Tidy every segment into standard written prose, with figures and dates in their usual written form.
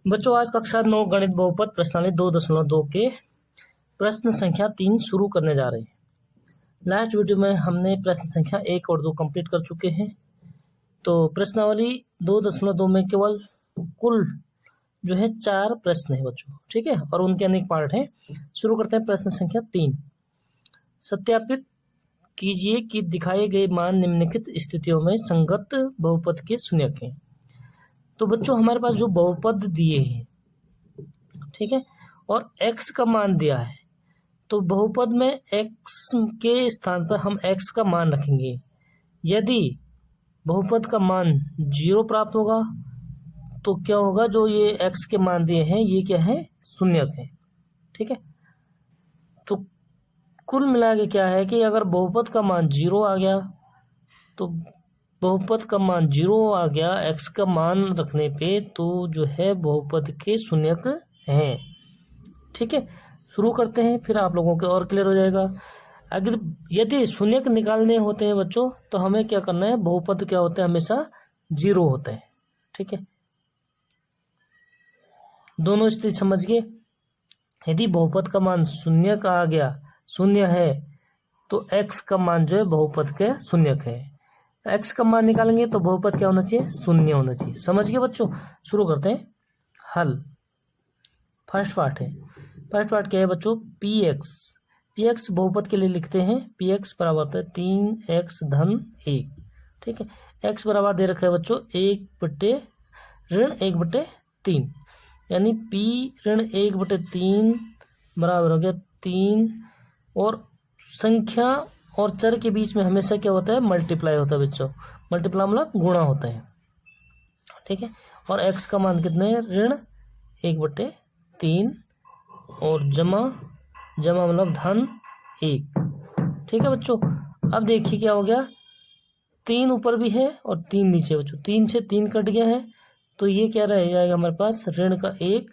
बच्चों, आज कक्षा 9 गणित बहुपद प्रश्नावली 2.2 के प्रश्न संख्या 3 शुरू करने जा रहे हैं। लास्ट वीडियो में हमने प्रश्न संख्या 1 और 2 कंप्लीट कर चुके हैं। तो प्रश्नावली 2.2 में केवल कुल जो है 4 प्रश्न है बच्चों, ठीक है, और उनके अनेक पार्ट हैं। शुरू करते हैं प्रश्न संख्या 3। सत्यापित कीजिए कि दिखाए गए मान निम्नलिखित स्थितियों में संगत बहुपद के शून्यक हैं। तो बच्चों, हमारे पास जो बहुपद दिए हैं, ठीक है, और x का मान दिया है, तो बहुपद में x के स्थान पर हम x का मान रखेंगे। यदि बहुपद का मान 0 प्राप्त होगा तो क्या होगा, जो ये x के मान दिए हैं ये क्या है, शून्यक है, ठीक है। तो कुल मिला के क्या है कि अगर बहुपद का मान 0 आ गया तो बहुपद का मान 0 आ गया x का मान रखने पे, तो जो है बहुपद के शून्यक हैं, ठीक है। शुरू करते हैं, फिर आप लोगों के और क्लियर हो जाएगा। अगर यदि शून्यक निकालने होते हैं बच्चों, तो हमें क्या करना है, बहुपद क्या होते हैं, हमेशा 0 होते हैं, ठीक है। दोनों स्थिति समझ गए। यदि बहुपद का मान शून्य का आ गया, शून्य है, तो x का मान जो है बहुपद के शून्यक है। x का मान निकालेंगे तो बहुपद क्या होना चाहिए, शून्य होना चाहिए। समझ गए बच्चों। शुरू करते हैं हल। फर्स्ट पार्ट है, फर्स्ट पार्ट क्या है बच्चों, px बहुपद के लिए लिखते हैं। px बराबर होता है 3x धन 1, ठीक है। x बराबर दे रखा है बच्चों 1/-3, यानी p ऋण 1/3 बराबर हो गया 3। और संख्या और चर के बीच में हमेशा क्या होता है, मल्टीप्लाई होता है बच्चों। मल्टीप्लाई मतलब गुणा होता है, ठीक है। और x का मान कितने है, ऋण 1/3 और जमा मतलब धन 1, ठीक है बच्चों। अब देखिए क्या हो गया, 3 ऊपर भी है और 3 नीचे बच्चों, 3 से 3 कट गया है, तो ये क्या रह जाएगा हमारे पास, ऋण का 1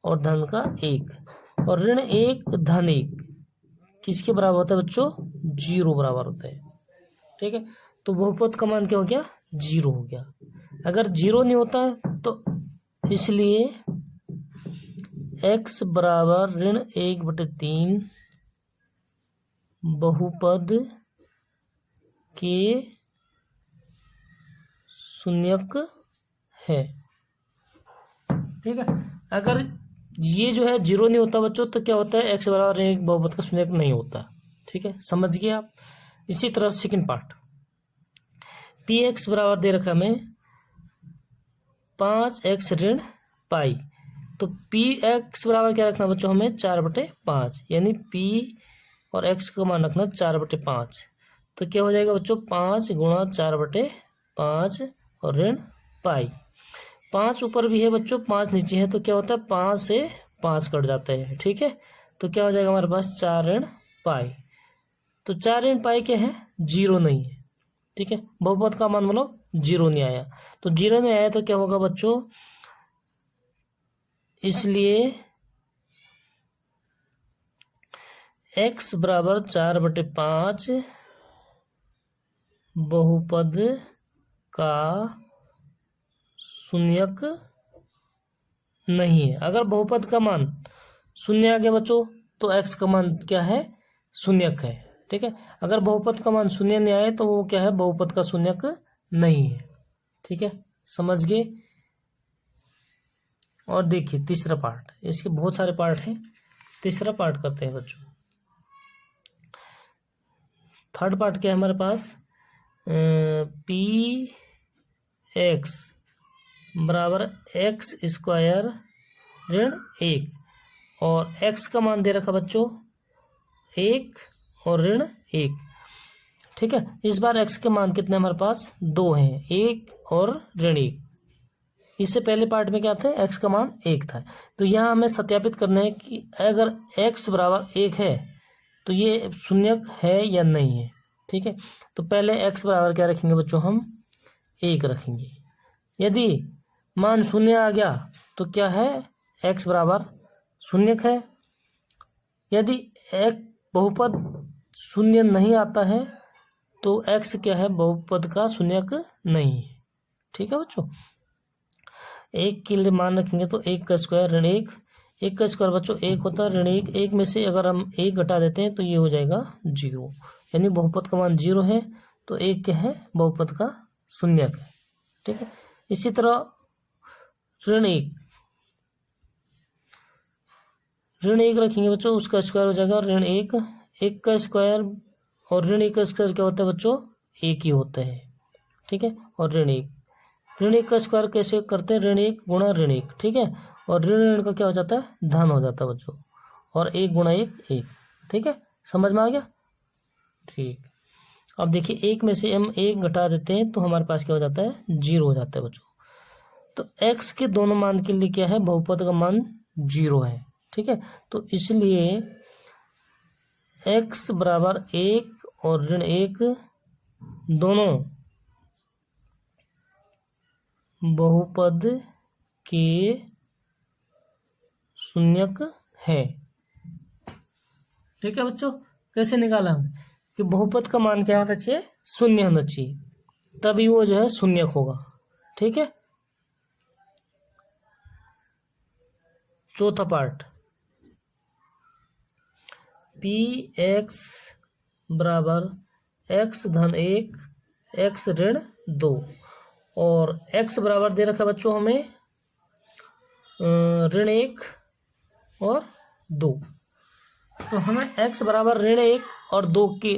और धन का 1। और ऋण 1 धन 1 किसके बराबर होता है बच्चों, 0 बराबर होता है, ठीक है। तो बहुपद का मान क्या हो गया, 0 हो गया। अगर 0 नहीं होता तो इसलिए x बराबर ऋण 1/3 बहुपद के शून्यक है, ठीक है। अगर ये जो है 0 नहीं होता बच्चों, तो क्या होता है, x बराबर ऋण 1 बहुपद का शून्यक नहीं होता, ठीक है। समझ गए आप। इसी तरह सेकंड पार्ट, px बराबर दे रखा हमें 5x ऋण पाई। तो px बराबर क्या रखना बच्चों, हमें 4/5, यानी p और x का मान रखना 4/5। तो क्या हो जाएगा बच्चों, 5 गुणा 4/5 और ऋण पाई। 5 ऊपर भी है बच्चों, 5 नीचे है, तो क्या होता है, 5 से 5 कट जाता है, ठीक है। तो क्या हो जाएगा हमारे पास, 4 ऋण पाई। तो 4 ऋण पाई क्या है, 0 नहीं है, ठीक है। बहुपद का मान मतलब 0 नहीं आया, तो 0 नहीं आया तो क्या होगा बच्चों, इसलिए x बराबर 4/5 बहुपद का शून्यक नहीं है। अगर बहुपद का मान शून्य आ गया बच्चों, तो x का मान क्या है, शून्यक है, ठीक है। अगर बहुपद का मान शून्य नहीं आए तो वो क्या है, बहुपद का शून्यक नहीं है, ठीक है। समझ गए। और देखिए तीसरा पार्ट, इसके बहुत सारे पार्ट हैं, तीसरा पार्ट करते हैं बच्चों। थर्ड पार्ट क्या है हमारे पास, px बराबर x² ऋण 1, और x का मान दे रखा बच्चों 1 और ऋण 1, ठीक है। इस बार x के मान कितने हमारे पास, 2 हैं, 1 और ऋण 1। इससे पहले पार्ट में क्या था, x का मान 1 था। तो यहाँ हमें सत्यापित करना है कि अगर x बराबर 1 है तो ये शून्यक है या नहीं है, ठीक है। तो पहले x बराबर क्या रखेंगे बच्चों, हम 1 रखेंगे। यदि मान 0 आ गया तो क्या है, x बराबर शून्यक है। यदि एक बहुपद 0 नहीं आता है तो x क्या है, बहुपद का शून्यक नहीं है, ठीक है बच्चों। एक के लिए मान रखेंगे तो 1 का स्क्वायर ऋण 1, 1 का स्क्वायर बच्चों 1 होता है, ऋण 1, 1 में से अगर हम 1 घटा देते हैं तो ये हो जाएगा 0, यानी बहुपद का मान 0 है। तो 1 क्या है, बहुपद का शून्यक है। ठीक है, इसी तरह ऋण 1 रखेंगे बच्चों, उसका स्क्वायर हो जाएगा ऋण 1, 1 का स्क्वायर और ऋण 1 का स्क्वायर क्या होता है बच्चों, 1 ही होता है। ठीक है, और ऋण 1 का स्क्वायर कैसे करते हैं, ऋण 1 गुणा ऋण 1। ठीक है, और ऋण का क्या हो जाता है, धन हो जाता है बच्चों, और 1 गुणा 1 1। ठीक है, समझ में आ गया। ठीक, अब देखिए 1 में से हम 1 घटा देते हैं तो हमारे पास क्या हो जाता है, 0 हो जाता है बच्चों। तो x के दोनों मान के लिए क्या है, बहुपद का मान 0 है। ठीक है, तो इसलिए x बराबर 1 और ऋण 1 दोनों बहुपद के शून्यक है। ठीक है बच्चों, कैसे निकाला हमने कि बहुपद का मान क्या होना चाहिए, शून्य होना चाहिए, तभी वो जो है शून्यक होगा। ठीक है, चौथा पार्ट, पी एक्स बराबर x धन 1 x ऋण 2, और x बराबर दे रखा बच्चों हमें ऋण 1 और 2। तो हमें x बराबर ऋण 1 और 2 के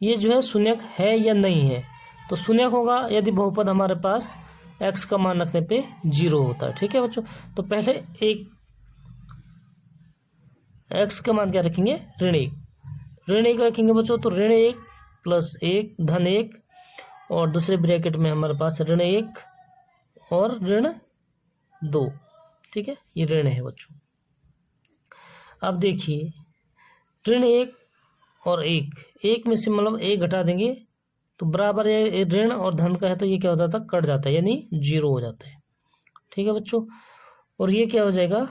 ये जो है शून्यक है या नहीं है, तो शून्यक होगा यदि बहुपद हमारे पास x का मान रखने पे 0 होता है। ठीक है बच्चों, तो पहले एक x का मान क्या रखेंगे, ऋण 1 रखेंगे बच्चों, तो ऋण 1 प्लस 1 धन 1, और दूसरे ब्रैकेट में हमारे पास ऋण 1 और ऋण 2। ठीक है, ये ऋण है बच्चों। अब देखिए ऋण 1 और 1 में से मतलब 1 घटा देंगे तो बराबर ये ऋण और धन का है, तो ये क्या होता था, कट जाता है, यानी 0 हो जाता है। ठीक है बच्चों, और ये क्या हो जाएगा,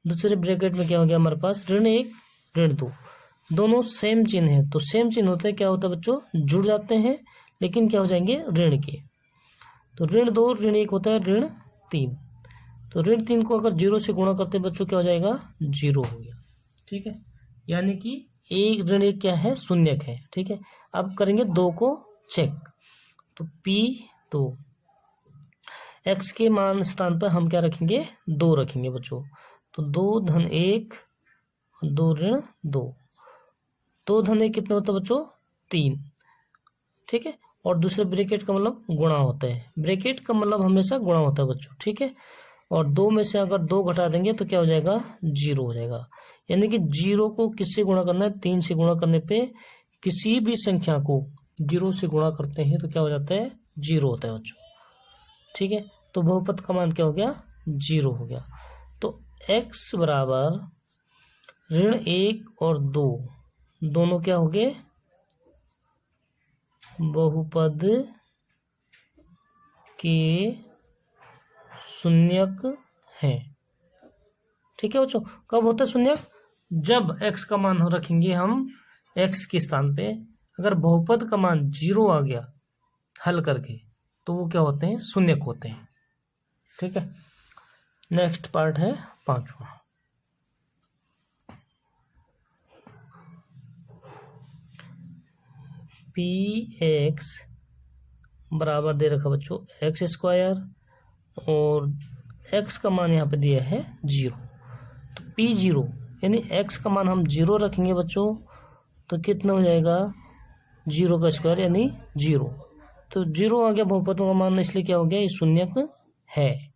दूसरे ब्रैकेट में क्या हो गया हमारे पास, ऋण 1 ऋण 2, दोनों सेम चिन्ह है, तो सेम चिन्ह होते हैं क्या होता है बच्चों, जुड़ जाते हैं, लेकिन क्या हो जाएंगे ऋण के। तो ऋण 2 ऋण 1 होता है ऋण 3, तो ऋण 3 को अगर 0 से गुणा करते बच्चों क्या हो जाएगा, 0 हो गया। ठीक है, यानी कि एक ऋण 1 क्या है, शून्यक है। ठीक है, अब करेंगे 2 को चेक, तो P2 x के मान स्थान पर हम क्या रखेंगे, 2 रखेंगे बच्चों, तो 2 धन 1 2 ऋण 2, 2 धन 1 कितना होता है बच्चों, 3। ठीक है, और दूसरे ब्रैकेट का मतलब गुणा होता है, ब्रैकेट का मतलब हमेशा गुणा होता है बच्चों। ठीक है, और 2 में से अगर 2 घटा देंगे तो क्या हो जाएगा, 0 हो जाएगा, यानी कि 0 को किससे गुणा करना है, 3 से गुणा करने पे किसी भी संख्या को 0 से गुणा करते हैं तो क्या हो जाता है, 0 होता है बच्चों। ठीक है, तो बहुपद का मान क्या हो गया, 0 हो गया। तो x बराबर ऋण 1 और 2 दोनों क्या हो गए, बहुपद के शून्यक है। ठीक है बच्चों, कब होता है शून्यक, जब x का मान रखेंगे हम x के स्थान पे, अगर बहुपद का मान 0 आ गया हल करके तो वो क्या होते हैं, शून्यक होते हैं। ठीक है, नेक्स्ट पार्ट है 5वां, px बराबर दे रखा बच्चों x स्क्वायर, और x का मान यहाँ पे दिया है 0, तो p0 यानी x का मान हम 0 रखेंगे बच्चों, तो कितना हो जाएगा, 0 का स्क्वायर यानी 0, तो 0 आ गया बहुपदों का मान, इसलिए क्या हो गया, ये शून्यक है।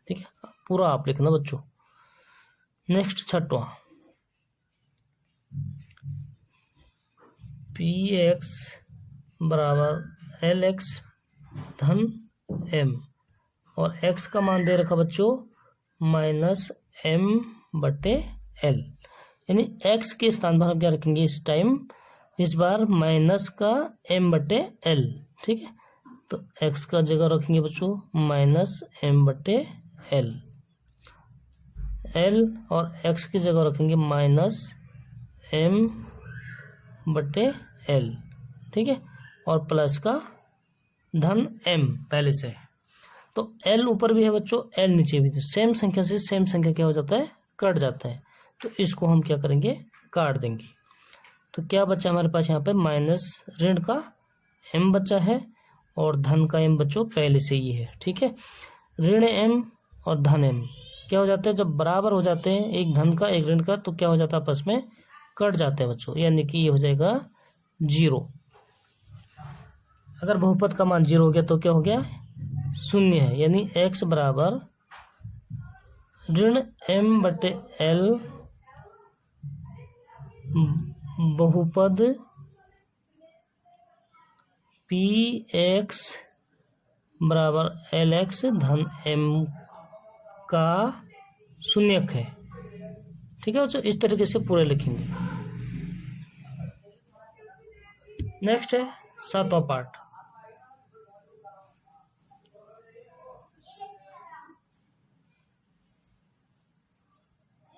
ठीक है, पूरा आप लिखना बच्चों। नेक्स्ट 6वां, px बराबर lx धन m, और x का मान दे रखा बच्चों -m/l, यानी x के स्थान पर हम क्या रखेंगे इस टाइम, इस बार माइनस का m/l। ठीक है, तो x का जगह रखेंगे बच्चों -m/l, l और x की जगह रखेंगे -m/l। ठीक है, और प्लस का धन m पहले से है, तो एल ऊपर भी है बच्चों, एल नीचे भी, तो सेम संख्या से सेम संख्या क्या हो जाता है, कट जाता है। तो इसको हम क्या करेंगे, काट देंगे। तो क्या बचा हमारे पास यहाँ पे, माइनस ऋण का m बचा है और धन का m बच्चों पहले से ही है। ठीक है, ऋण m और धन m क्या हो जाता है, जब बराबर हो जाते हैं, एक धन का एक ऋण का, तो क्या हो जाता है, आपस में कट जाते हैं बच्चों, यानी कि ये हो जाएगा 0। अगर बहुपद का मान 0 हो गया तो क्या हो गया, 0 है, यानी x बराबर ऋण m/l बहुपद px बराबर lx धन m का शून्यक है। ठीक है बच्चों, इस तरीके से पूरे लिखेंगे। नेक्स्ट है 7वां पार्ट।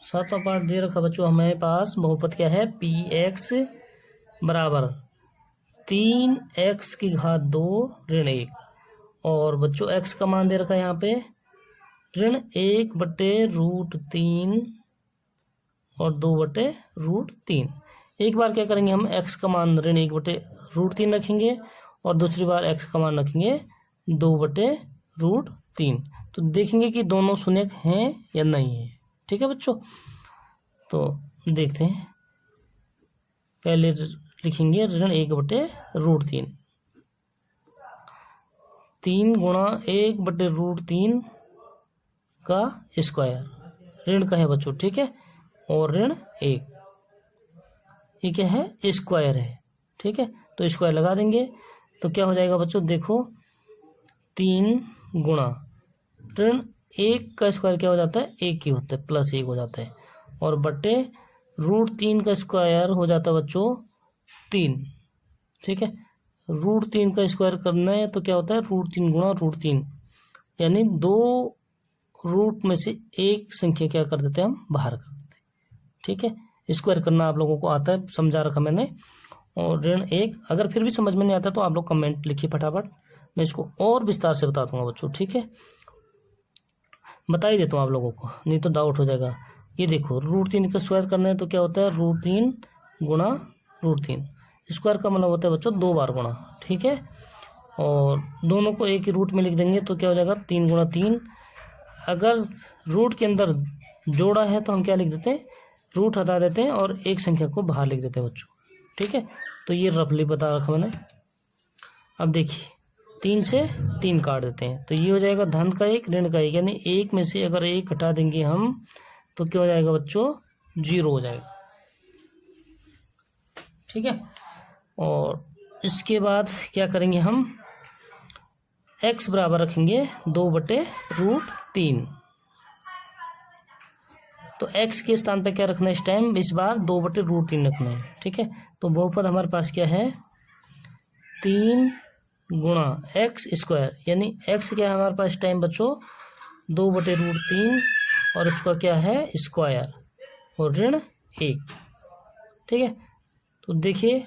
सातवां पार्ट दे रखा बच्चों हमारे पास, बहुपद क्या है, px बराबर 3x की घात 2 ऋण 1, और बच्चों x का मान दे रखा है यहाँ पे ऋण 1/√3 और 2/√3। एक बार क्या करेंगे हम, x का मान ऋण 1/√3 रखेंगे और दूसरी बार x का मान रखेंगे 2/√3। तो देखेंगे कि दोनों शून्यक हैं या नहीं है। ठीक है बच्चों, तो देखते हैं। पहले लिखेंगे ऋण 1/√3, 3 गुणा 1/√3 का स्क्वायर, ऋण का है बच्चों। ठीक है, और ऋण 1, ये क्या है, स्क्वायर है। ठीक है, तो स्क्वायर लगा देंगे तो क्या हो जाएगा बच्चों, देखो 3 गुणा ऋण 1 का स्क्वायर क्या हो जाता है, 1 ही होता है, +1 हो जाता है, और बटे √3 का स्क्वायर हो जाता है बच्चों 3। ठीक है, √3 का स्क्वायर करना है तो क्या होता है, √3 गुणा √3, यानी 2 रूट में से एक संख्या क्या कर देते हैं, हम बाहर कर देते हैं। ठीक है, स्क्वायर करना आप लोगों को आता है, समझा रखा मैंने। और ऋण 1, अगर फिर भी समझ में नहीं आता तो आप लोग कमेंट लिखिए फटाफट, मैं इसको और विस्तार से बता दूंगा बच्चों। ठीक है, बता ही देता हूँ आप लोगों को, नहीं तो डाउट हो जाएगा। ये देखो √3 का स्क्वायर करना है तो क्या होता है, √3 गुणा √3, स्क्वायर का मतलब होता है बच्चों 2 बार गुणा। ठीक है, और दोनों को एक ही रूट में लिख देंगे तो क्या हो जाएगा, 3 गुणा 3। अगर रूट के अंदर जोड़ा है तो हम क्या लिख देते हैं, रूट हटा देते हैं और एक संख्या को बाहर लिख देते हैं बच्चों। ठीक है, तो ये रफली बता रखा मैंने। अब देखिए 3 से 3 काट देते हैं तो ये हो जाएगा धन का 1 ऋण का 1, यानी 1 में से अगर 1 हटा देंगे हम तो क्या हो जाएगा बच्चों, 0 हो जाएगा। ठीक है, और इसके बाद क्या करेंगे हम, x बराबर रखेंगे 2/√3। तो x के स्थान पे क्या रखना है इस टाइम, इस बार 2/√3 रखना है। ठीक है, तो बहुपद हमारे पास क्या है, 3 गुणा x², यानी x क्या है हमारे पास इस टाइम बच्चों, 2/√3, और इसका क्या है, स्क्वायर, और ऋण 1। ठीक है, तो देखिए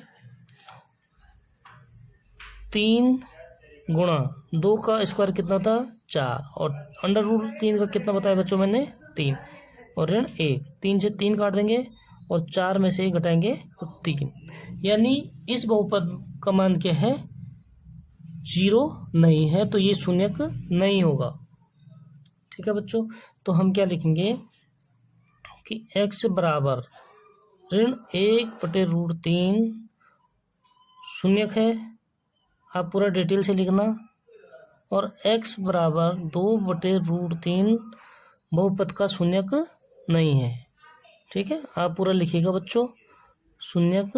3 गुणा 2 का स्क्वायर कितना था, 4, और √3 का कितना बताया बच्चों मैंने, 3, और ऋण 1। 3 से 3 काट देंगे और 4 में से 1 घटाएंगे तो 3, यानी इस बहुपद का मान क्या है, 0 नहीं है, तो ये शून्यक नहीं होगा। ठीक है बच्चों, तो हम क्या लिखेंगे कि x बराबर ऋण 1/√3 शून्यक है, आप पूरा डिटेल से लिखना, और x बराबर 2/√3 बहुपद का शून्यक नहीं है। ठीक है, आप पूरा लिखिएगा बच्चों, शून्यक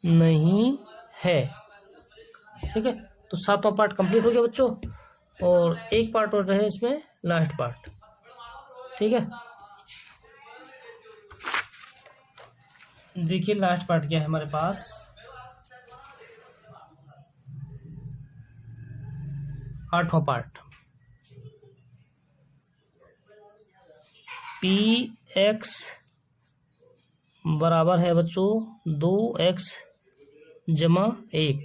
नहीं है। ठीक है, तो 7वां पार्ट कंप्लीट हो गया बच्चों, और एक पार्ट और रहे इसमें, लास्ट पार्ट। ठीक है, देखिए लास्ट पार्ट क्या है हमारे पास, 8वां पार्ट। px बराबर है बच्चों 2x जमा 1,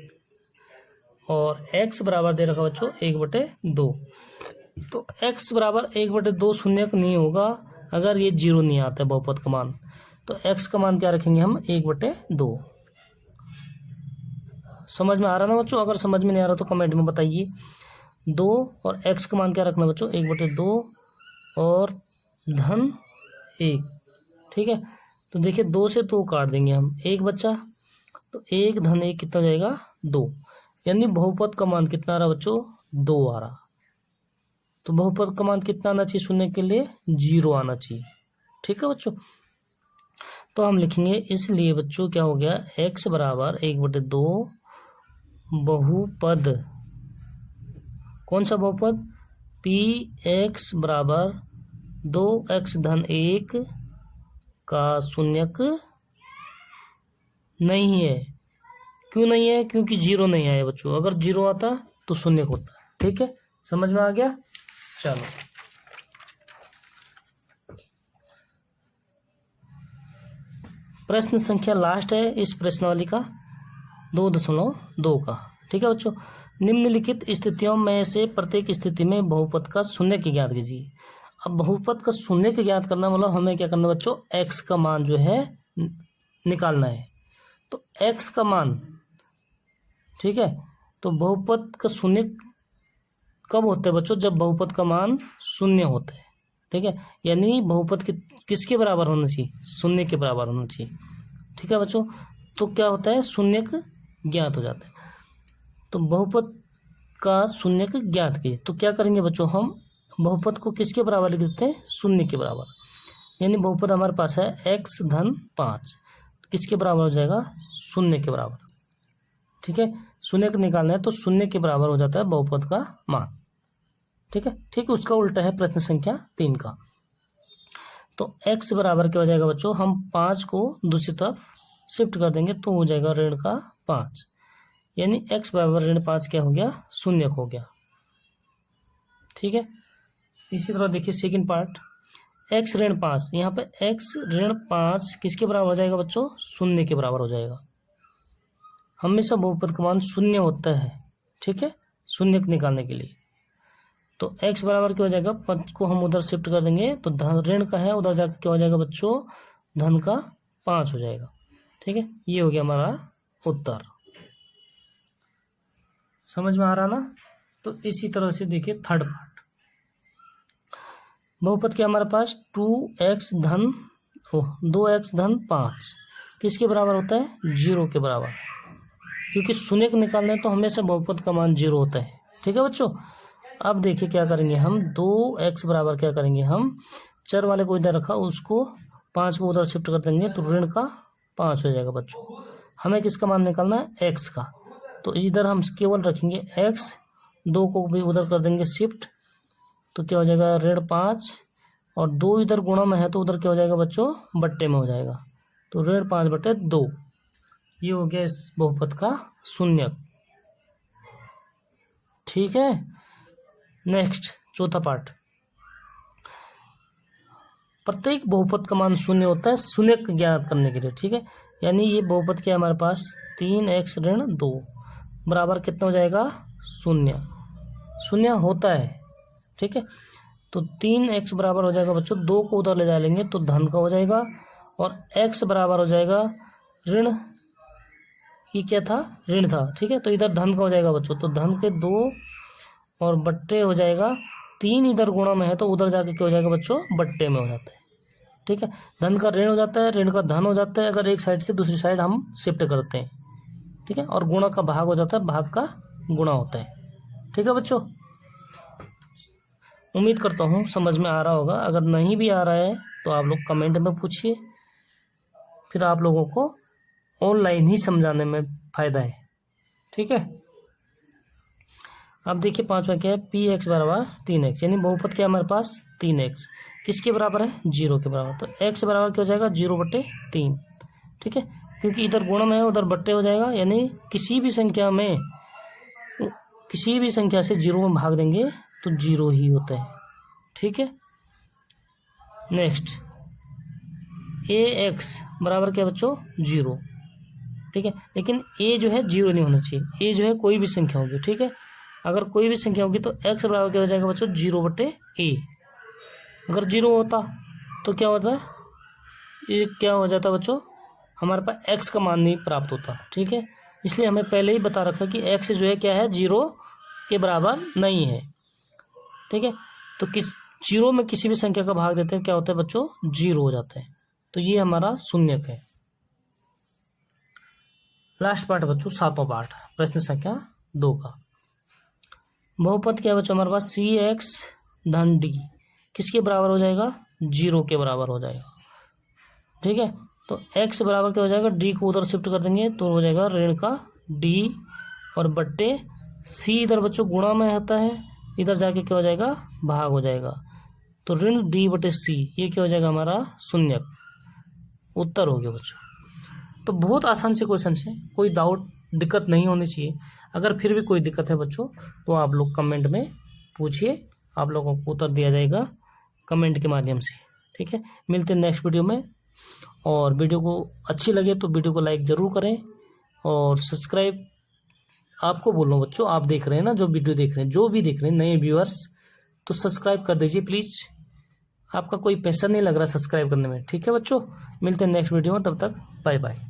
और x बराबर दे रखा बच्चों 1/2। तो x बराबर 1/2 शून्यक नहीं होगा अगर ये 0 नहीं आता है बहुपद का मान। तो x का मान क्या रखेंगे हम 1/2। समझ में आ रहा ना बच्चों? अगर समझ में नहीं आ रहा तो कमेंट में बताइए। 2 और x का मान क्या रखना बच्चों 1/2 और धन 1। ठीक है, तो देखिए 2 से 2 काट देंगे हम, 1 बच्चा, तो 1 धन 1 कितना हो जाएगा 2। यानी बहुपद का मान कितना आ रहा बच्चों 2 आ रहा। तो बहुपद का मान कितना आना चाहिए शून्य के लिए 0 आना चाहिए। ठीक है बच्चों, तो हम लिखेंगे इसलिए बच्चों क्या हो गया x बराबर 1/2 बहुपद, कौन सा बहुपद px बराबर 2x धन 1 का शून्यक नहीं है। क्यों नहीं है? क्योंकि 0 नहीं आया बच्चों, अगर 0 आता तो शून्यक होता। ठीक है, समझ में आ गया? चलो प्रश्न संख्या लास्ट है इस प्रश्नावली का 2.2 का। ठीक है बच्चों, निम्नलिखित स्थितियों में से प्रत्येक स्थिति में बहुपद का शून्यक ज्ञात कीजिए। अब बहुपद का शून्यक ज्ञात करना मतलब हमें क्या करना बच्चों x का मान जो है निकालना है। तो x का मान, ठीक है, तो बहुपद का शून्य कब होता है बच्चों जब बहुपद का मान शून्य होता है। ठीक है, यानी बहुपद किसके बराबर होना चाहिए शून्य के बराबर होना चाहिए। ठीक है बच्चों, तो क्या होता है शून्यक ज्ञात हो जाता है। तो बहुपद का शून्यक ज्ञात कीजिए। तो क्या करेंगे बच्चों हम बहुपद को किसके बराबर लिख देते हैं शून्य के बराबर। यानी बहुपद हमारे पास है x धन 5, किसके बराबर हो जाएगा शून्य के बराबर। ठीक है, शून्य निकालना है तो शून्य के बराबर हो जाता है बहुपद का मान। ठीक है, ठीक उसका उल्टा है प्रश्न संख्या 3 का। तो x बराबर क्या हो जाएगा बच्चों, हम 5 को दूसरी तरफ शिफ्ट कर देंगे तो हो जाएगा ऋण का 5। यानी x बराबर ऋण 5 क्या हो गया शून्य हो गया। ठीक है, इसी तरह देखिए सेकंड पार्ट x ऋण 5, यहाँ पे x ऋण 5 किसके बराबर हो जाएगा बच्चों शून्य के बराबर हो जाएगा। हमेशा बहुपद का मान शून्य होता है। ठीक है, शून्य निकालने के लिए तो x बराबर क्या हो जाएगा 5 को हम उधर शिफ्ट कर देंगे तो धन ऋण का है उधर जाकर क्या हो जाएगा बच्चों धन का 5 हो जाएगा। ठीक है, ये हो गया हमारा उत्तर। समझ में आ रहा ना? तो इसी तरह से देखिए थर्ड पार्ट, बहुपद क्या हमारे पास 2x धन 5 किसके बराबर होता है 0 के बराबर, क्योंकि शून्य को निकालना है तो हमेशा बहुपद का मान 0 होता है। ठीक है बच्चों, अब देखिए क्या करेंगे हम 2x बराबर क्या करेंगे हम चर वाले को इधर रखा उसको 5 को उधर शिफ्ट कर देंगे तो ऋण का 5 हो जाएगा बच्चों। हमें किसका मान निकालना है x का, तो इधर हम केवल रखेंगे x, 2 को भी उधर कर देंगे शिफ्ट तो क्या हो जाएगा ऋण 5 और 2 इधर गुणा में है तो उधर क्या हो जाएगा बच्चों बट्टे में हो जाएगा तो ऋण 5/2। ये हो गया इस बहुपद का शून्यक। ठीक है, नेक्स्ट चौथा पार्ट, प्रत्येक बहुपद का मान शून्य होता है शून्यक ज्ञात करने के लिए। ठीक है, यानी ये बहुपद क्या है हमारे पास 3x ऋण 2 बराबर कितना हो जाएगा शून्य, शून्य होता है। ठीक है, तो 3x बराबर हो जाएगा बच्चों 2 को उधर ले जा लेंगे तो धन का हो जाएगा और x बराबर हो जाएगा ऋण, ये क्या था ऋण था। ठीक है, तो इधर धन का हो जाएगा बच्चों तो धन के 2 और बट्टे हो जाएगा 3 इधर गुणा में है तो उधर जाके क्या हो जाएगा बच्चों बट्टे में हो जाता है। ठीक है, धन का ऋण हो जाता है ऋण का धन हो जाता है अगर एक साइड से दूसरी साइड हम शिफ्ट करते हैं। ठीक है, और गुणा का भाग हो जाता है भाग का गुणा होता है। ठीक है बच्चों, उम्मीद करता हूँ समझ में आ रहा होगा। अगर नहीं भी आ रहा है तो आप लोग कमेंट में पूछिए, फिर आप लोगों को ऑनलाइन ही समझाने में फायदा है। ठीक है, अब देखिए पांचवा क्या है px बराबर 3x, यानी बहुपद क्या है हमारे पास 3x किसके बराबर है 0 के बराबर, तो x बराबर क्या हो जाएगा 0/3। ठीक है, क्योंकि इधर गुणा में है उधर बट्टे हो जाएगा, यानी किसी भी संख्या से 0 में भाग देंगे तो 0 ही होता है। ठीक है, नेक्स्ट ax बराबर क्या बच्चों 0। ठीक है, लेकिन a जो है 0 नहीं होना चाहिए, a जो है कोई भी संख्या होगी। ठीक है, अगर कोई भी संख्या होगी तो x बराबर क्या हो जाएगा बच्चों 0/a। अगर 0 होता तो क्या होता, ये क्या हो जाता बच्चों, हमारे पास x का मान नहीं प्राप्त होता। ठीक है, इसलिए हमें पहले ही बता रखा कि x जो है क्या है 0 के बराबर नहीं है। ठीक है, तो 0 में किसी भी संख्या का भाग देते हैं क्या होता है बच्चों 0 हो जाता है। तो ये हमारा शून्यक है। लास्ट पार्ट बच्चों 7वां पार्ट प्रश्न संख्या 2 का। बहुपद क्या है बच्चों हमारे पास cx धन d किसके बराबर हो जाएगा 0 के बराबर हो जाएगा। ठीक है, तो x बराबर क्या हो जाएगा, d को उधर शिफ्ट कर देंगे तो हो जाएगा ऋण का d और बट्टे c, इधर बच्चों गुणा में होता है, इधर जाके क्या हो जाएगा भाग हो जाएगा, तो ऋण d बटे c, ये क्या हो जाएगा हमारा शून्यक, उत्तर हो गया बच्चों। तो बहुत आसान से क्वेश्चन है, कोई डाउट दिक्कत नहीं होनी चाहिए। अगर फिर भी कोई दिक्कत है बच्चों तो आप लोग कमेंट में पूछिए, आप लोगों को उत्तर दिया जाएगा कमेंट के माध्यम से। ठीक है, मिलते हैं नेक्स्ट वीडियो में। और वीडियो को अच्छी लगे तो वीडियो को लाइक ज़रूर करें और सब्सक्राइब, आपको बोल रहा हूँ बच्चों, आप देख रहे हैं ना, जो वीडियो देख रहे हैं, जो भी देख रहे हैं नए व्यूअर्स, तो सब्सक्राइब कर दीजिए प्लीज़। आपका कोई पैसा नहीं लग रहा सब्सक्राइब करने में। ठीक है बच्चों, मिलते हैं नेक्स्ट वीडियो में, तब तक बाय बाय।